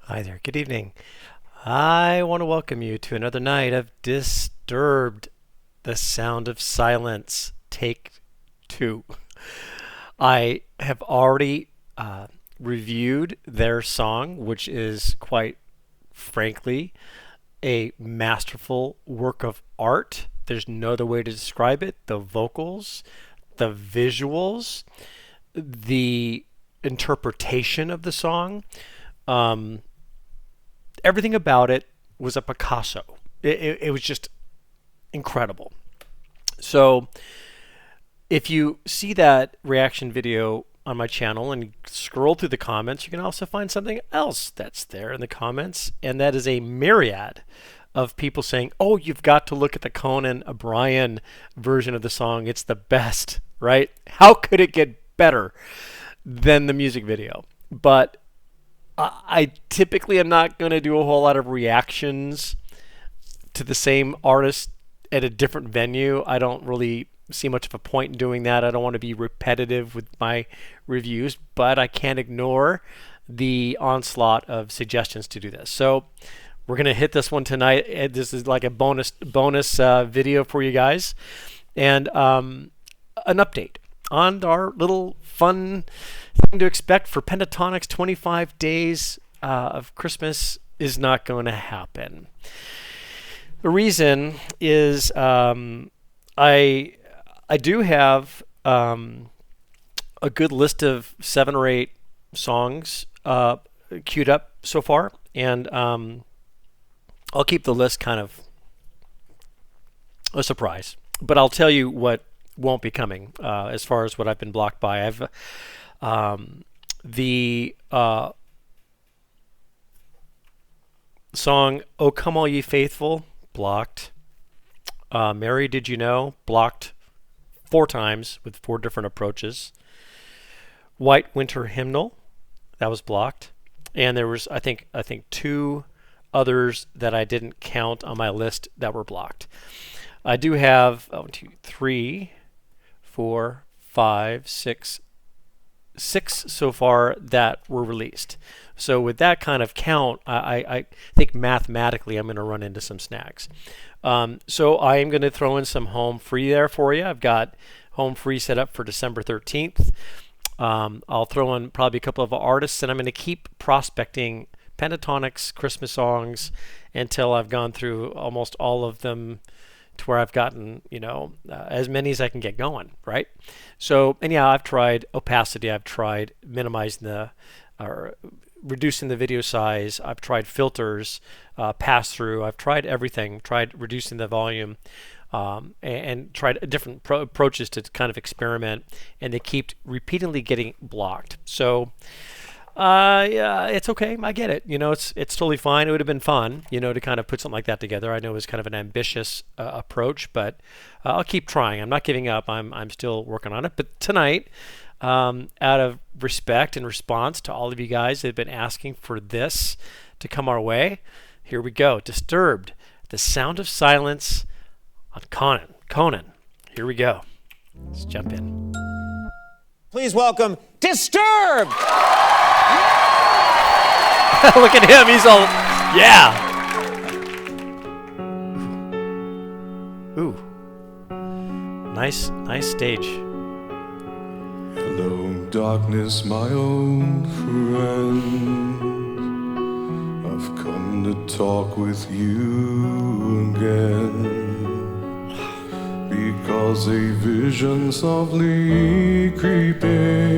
Hi there, good evening. I want to welcome you to another night of Disturbed, the Sound of Silence, Take 2. I have already reviewed their song, which is quite frankly a masterful work of art. There's no other way to describe it. The vocals, the visuals, the interpretation of the song. Um, Everything about it was a Picasso. It was just incredible. So if you see that reaction video on my channel and scroll through the comments, you can also find something else that's there in the comments, and that is a myriad of people saying, "Oh, you've got to look at the Conan O'Brien version of the song. It's the best, right? How could it get better than the music video?" But I typically am not going to do a whole lot of reactions to the same artist at a different venue. I don't really see much of a point in doing that. I don't want to be repetitive with my reviews, but I can't ignore the onslaught of suggestions to do this. So we're going to hit this one tonight. This is like a bonus video for you guys, and an update on our little fun thing to expect for Pentatonic's 25 days of Christmas is not going to happen. The reason is I do have a good list of 7 or 8 songs queued up so far, and I'll keep the list kind of a surprise. But I'll tell you what won't be coming as far as what I've been blocked by. I've the song "Oh Come All Ye Faithful" blocked. "Mary Did You Know" blocked 4 times with 4 different approaches. "White Winter Hymnal" that was blocked, and there was I think 2 others that I didn't count on my list that were blocked. I do have 1, 2, 3, 4, 5, 6 so far that were released. So with that kind of count, I think mathematically I'm going to run into some snags. So I am going to throw in some home free there for you. I've got home free set up for December 13th. I'll throw in probably a couple of artists, and I'm going to keep prospecting Pentatonic's Christmas songs until I've gone through almost all of them, to where I've gotten, as many as I can get going, right? So, and yeah, I've tried opacity, I've tried minimizing or reducing the video size, I've tried filters, pass through, I've tried everything, tried reducing the volume, and tried different approaches to kind of experiment, and they keep repeatedly getting blocked. So, yeah, it's okay. I get it. It's totally fine. It would have been fun, to kind of put something like that together. I know it was kind of an ambitious approach, but I'll keep trying. I'm not giving up. I'm still working on it. But tonight, out of respect and response to all of you guys that have been asking for this to come our way, here we go. Disturbed, the Sound of Silence on Conan. Conan. Here we go. Let's jump in. Please welcome Disturbed! Look at him. He's all, yeah. Ooh. Nice stage. Hello, darkness, my old friend. I've come to talk with you again. Because a vision softly creeping.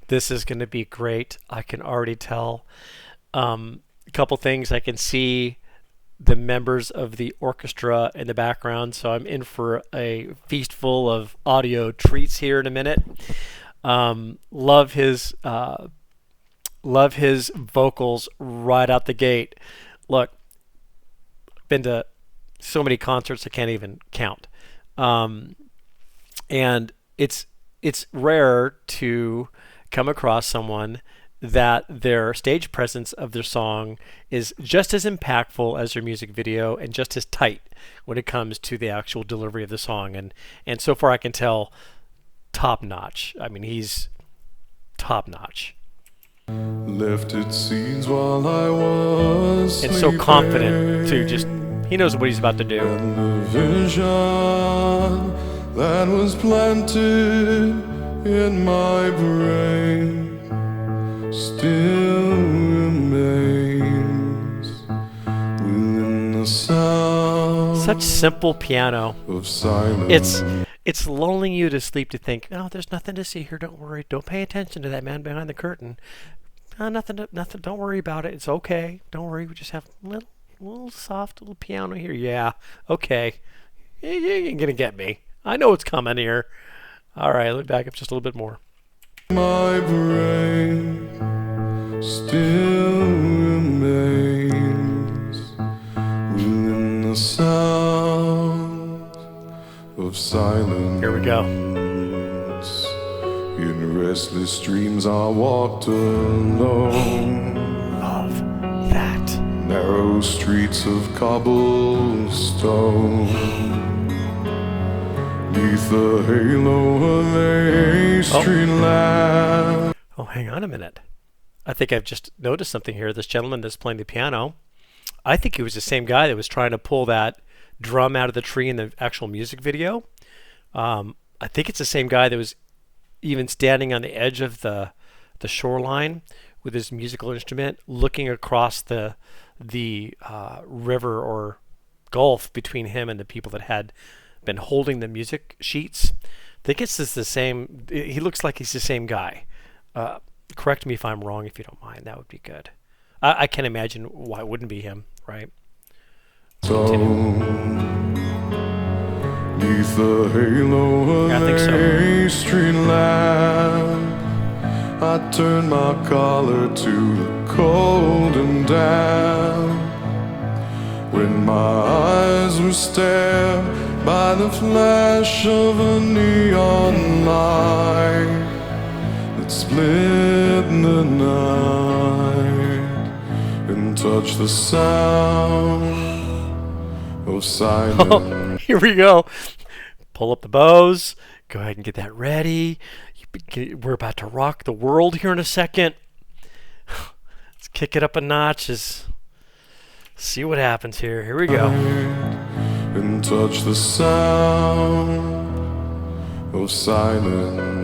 This is going to be great. I can already tell. A couple things. I can see the members of the orchestra in the background, so I'm in for a feast full of audio treats here in a minute. Love his vocals right out the gate. Look, been to so many concerts I can't even count, and it's rare to come across someone that their stage presence of their song is just as impactful as their music video and just as tight when it comes to the actual delivery of the song. And so far I can tell, top notch. I mean, he's top notch. left its seeds while I was And so confident, too. Just, he knows what he's about to do. And the vision that was planted in my brain still remains within the sound. Such simple piano. Of silence. It's lulling you to sleep to think, oh, there's nothing to see here. Don't worry. Don't pay attention to that man behind the curtain. Nothing. Don't worry about it. It's okay. Don't worry. We just have a little soft little piano here. Yeah. Okay. You're gonna get me. I know it's coming here. All right. Let me back up just a little bit more. My brain still remains within the sound of silence. Here we go. In restless dreams I walked alone. Love that. Narrow streets of cobblestone. Neath the halo of a street lamp. Oh, hang on a minute. I think I've just noticed something here. This gentleman that's playing the piano, I think he was the same guy that was trying to pull that drum out of the tree in the actual music video. I think it's the same guy that was even standing on the edge of the shoreline with his musical instrument, looking across the river or gulf between him and the people that had been holding the music sheets. I think it's just the same. He looks like he's the same guy. Correct me if I'm wrong, if you don't mind. That would be good. I can't imagine why it wouldn't be him, right? So, neath the halo Yeah, I think of so. a street lamp, I turned my collar to the cold and damp. When my eyes were stared by the flash of a neon light that split the night and touched the sound of silence. Oh, here we go. Pull up the bows. Go ahead and get that ready. We're about to rock the world here in a second. Let's kick it up a notch. See what happens here. Here we go. And touch the sound of silence.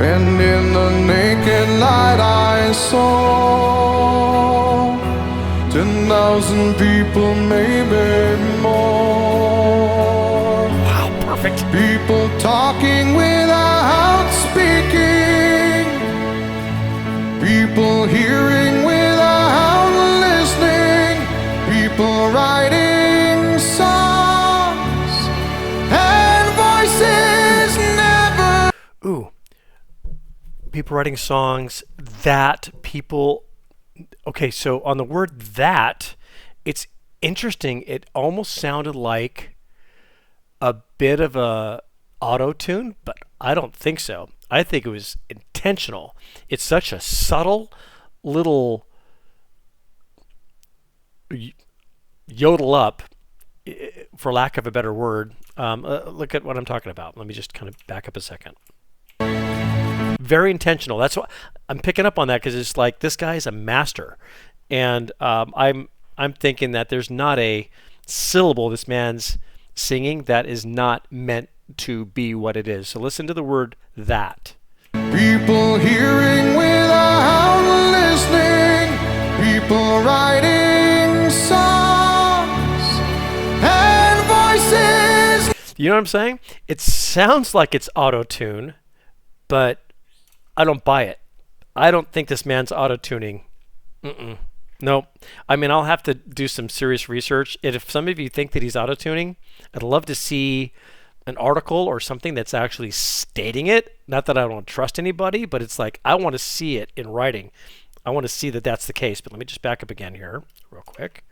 And in the naked light I saw 10,000 people, maybe more. Wow, perfect. People talking without speaking. People hearing without listening. People writing songs and voices never. Ooh. People writing songs that people. Okay, so on the word that, it's interesting. It almost sounded like a bit of a auto-tune, but I don't think so. I think it was intentional. It's such a subtle little yodel up, for lack of a better word. Look at what I'm talking about. Let me just kind of back up a second. Very intentional. That's what I'm picking up on, that because it's like this guy is a master, and I'm thinking that there's not a syllable this man's singing that is not meant to be what it is. So listen to the word that. People hearing without listening. People writing songs and voices. You know what I'm saying? It sounds like it's auto-tune, but I don't buy it. I don't think this man's auto-tuning. Nope. I mean, I'll have to do some serious research. And if some of you think that he's auto-tuning, I'd love to see an article or something that's actually stating it. Not that I don't trust anybody, but it's like I want to see it in writing. I want to see that that's the case. But let me just back up again here real quick.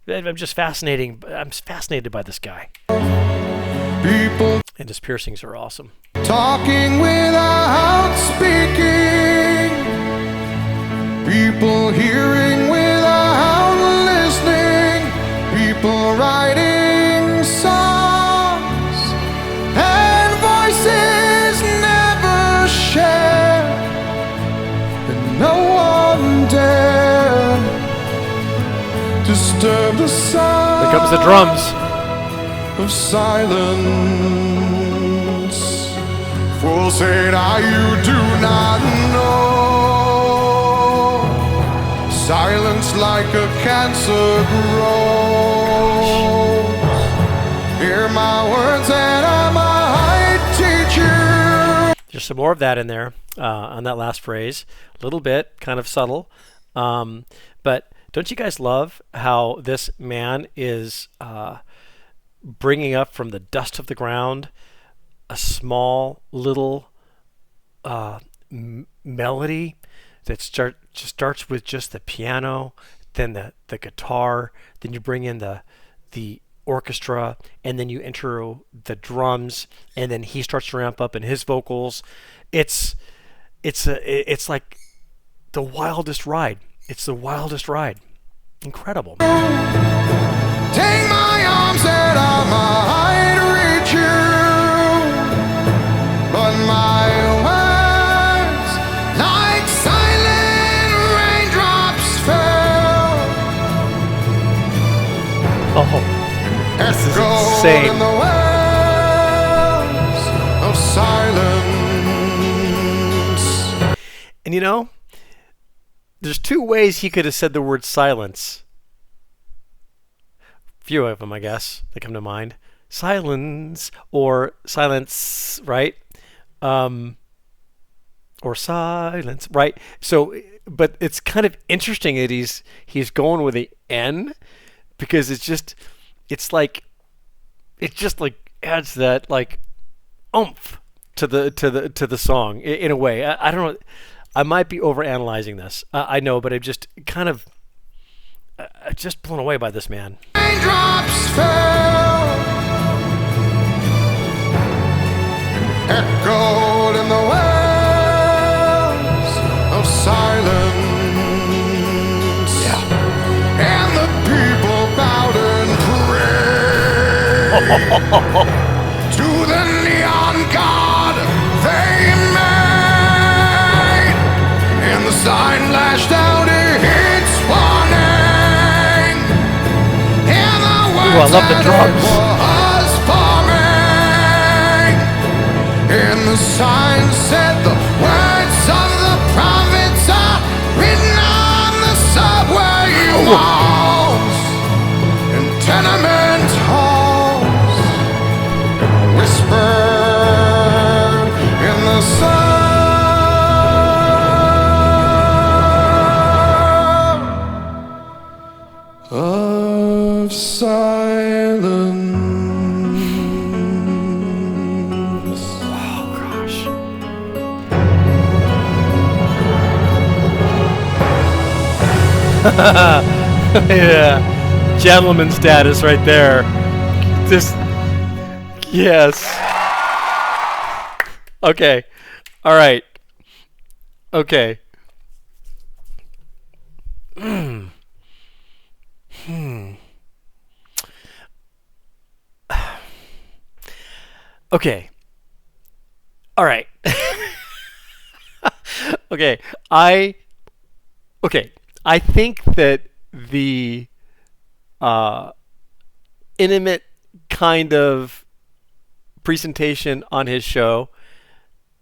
I'm fascinated by this guy. People And his piercings are awesome. talking without speaking. People hearing without listening. People writing songs and voices never share. no one dare disturb the sound Here comes the drums. of silence. Fools say now you do not know. Silence like a cancer grows. Hear my words and I might teach you. There's some more of that in there on that last phrase. A little bit, kind of subtle. But don't you guys love how this man is bringing up from the dust of the ground a small little melody that just starts with just the piano, then the guitar, then you bring in the orchestra, and then you enter the drums, and then he starts to ramp up in his vocals. It's like the wildest ride. It's the wildest ride. Incredible. Take my arms and I might reach you, but my words like silent raindrops fell. Oh, this is Echoed insane. in the wells of silence. And you know, there's two ways he could have said the word silence. Few of them, I guess, that come to mind. Silence or silence, right? Or silence, right? So, but it's kind of interesting that he's going with the N, because it just like adds that like oomph to the song in a way. I don't know. I might be overanalyzing this. I know, but I'm just kind of just blown away by this man. Raindrops fell, echoed in the wells of silence. Yeah. And the people bowed and prayed to the neon god they made. And the sign lashed out its warning. And the Ooh, I love the drums. was forming. And the sign said the words of the prophets are written on the subway walls and tenement halls, whispered in the sound of silence. Oh gosh. Yeah, gentleman status right there. Just yes. Okay. All right. Okay. Okay. All right. Okay. I think that the intimate kind of presentation on his show,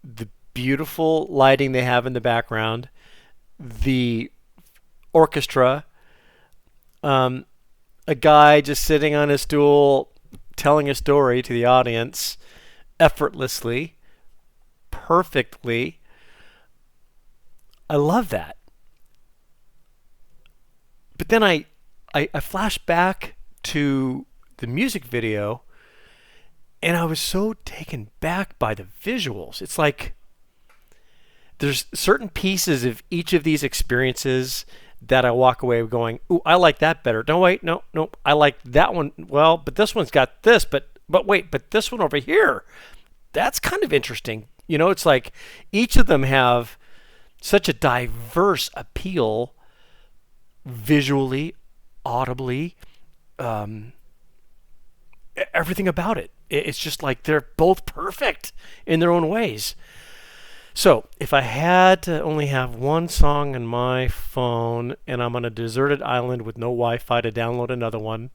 the beautiful lighting they have in the background, the orchestra, a guy just sitting on a stool telling a story to the audience effortlessly, perfectly. I love that. But then I flash back to the music video, and I was so taken back by the visuals. It's like there's certain pieces of each of these experiences that I walk away going, ooh, I like that better. No, wait, no, I like that one. Well, but this one's got this, but wait, but this one over here, that's kind of interesting. You know, it's like each of them have such a diverse appeal visually, audibly, everything about it. It's just like they're both perfect in their own ways. So if I had to only have one song on my phone and I'm on a deserted island with no Wi-Fi to download another one,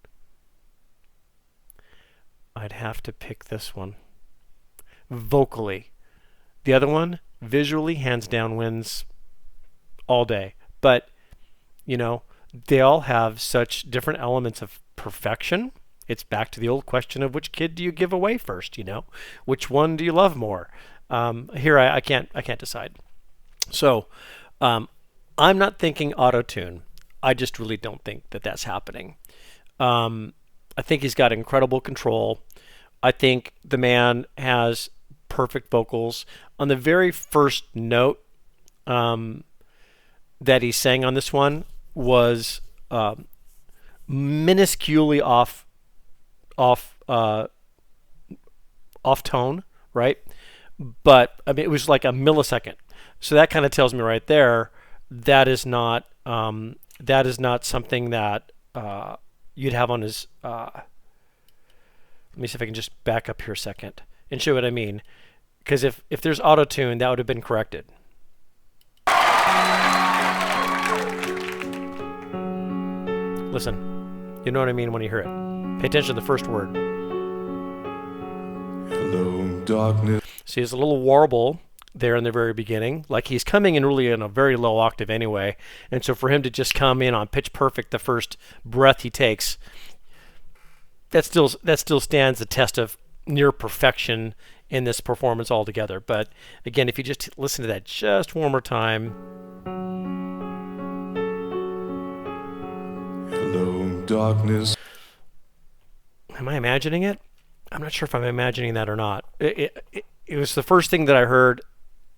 I'd have to pick this one. Vocally. The other one, visually, hands down wins all day. But, they all have such different elements of perfection. It's back to the old question of which kid do you give away first, Which one do you love more? Here I can't decide. So I'm not thinking auto-tune. I just really don't think that that's happening. I think he's got incredible control. I think the man has perfect vocals. On the very first note that he sang on this one was minusculely off tone, right? But I mean, it was like a millisecond. So that kind of tells me right there that is not something that you'd have on his. Let me see if I can just back up here a second and show what I mean. Because if there's auto tune, that would have been corrected. Listen, you know what I mean when you hear it. Pay attention to the first word. Hello, darkness. See, there's a little warble there in the very beginning. Like he's coming in really in a very low octave anyway. And so for him to just come in on pitch perfect the first breath he takes, that still stands the test of near perfection in this performance altogether. But again, if you just listen to that just one more time. Hello, darkness. Am I imagining it? I'm not sure if I'm imagining that or not. It was the first thing that I heard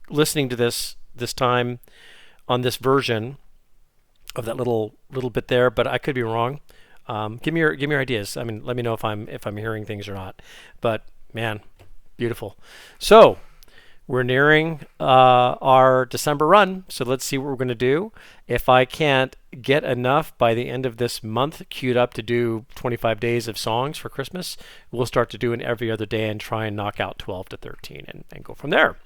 listening to this time on this version of that little bit there, but I could be wrong. Give me your ideas. I mean, let me know if I'm hearing things or not. But man, beautiful. So we're nearing our December run, so let's see what we're going to do. If I can't get enough by the end of this month queued up to do 25 days of songs for Christmas, we'll start to do it every other day and try and knock out 12 to 13 and go from there.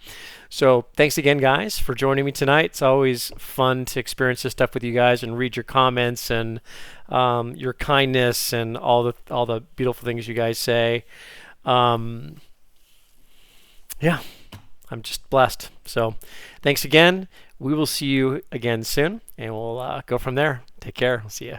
So thanks again, guys, for joining me tonight. It's always fun to experience this stuff with you guys and read your comments and your kindness and all the beautiful things you guys say. Yeah. I'm just blessed. So thanks again. We will see you again soon, and we'll go from there. Take care. I'll see you.